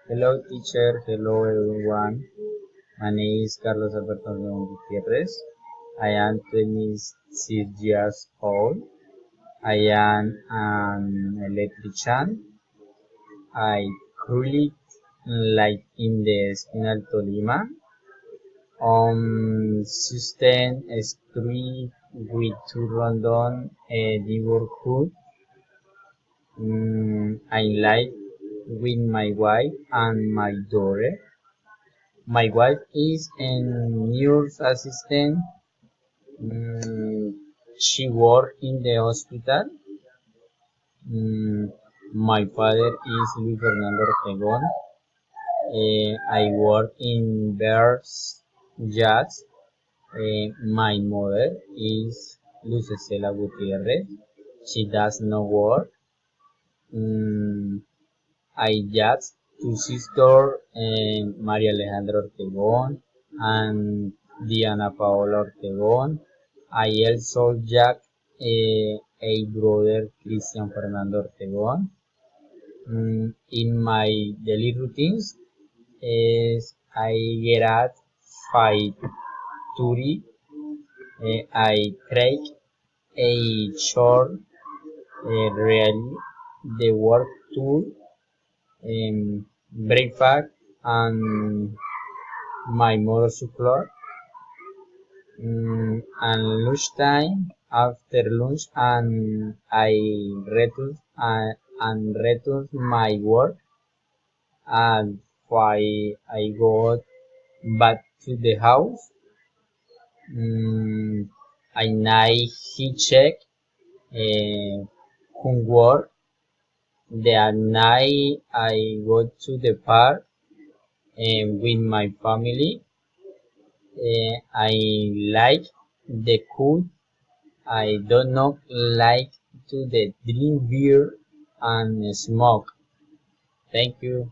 Hello teacher, hello everyone. My name is Carlos Alberto Leon Gutierrez. I am 26 years old. I am an electrician. I currently live in the Espinal Tolima on Sustain Street with two Rondon neighborhood. I live with my wife and my daughter. My wife is a nurse assistant. Mm, she works in the hospital. Mm, my father is Luis Fernando Ortegon. I work in Bears Jazz. My mother is Lucecela Gutierrez. She does not work. Mm, I just two sisters, Maria Alejandra Ortegon and Diana Paola Ortegon. I also Jack a brother Cristian Fernando Ortegon. In my daily routines is I get at 5:30. I take a short really the work tool breakfast and my motor supply. And lunchtime after lunch and I return my work and why I go back to the house. I night he check homework. The night I go to the park with my family. I like the food. I do not like to the drink beer and smoke. Thank you.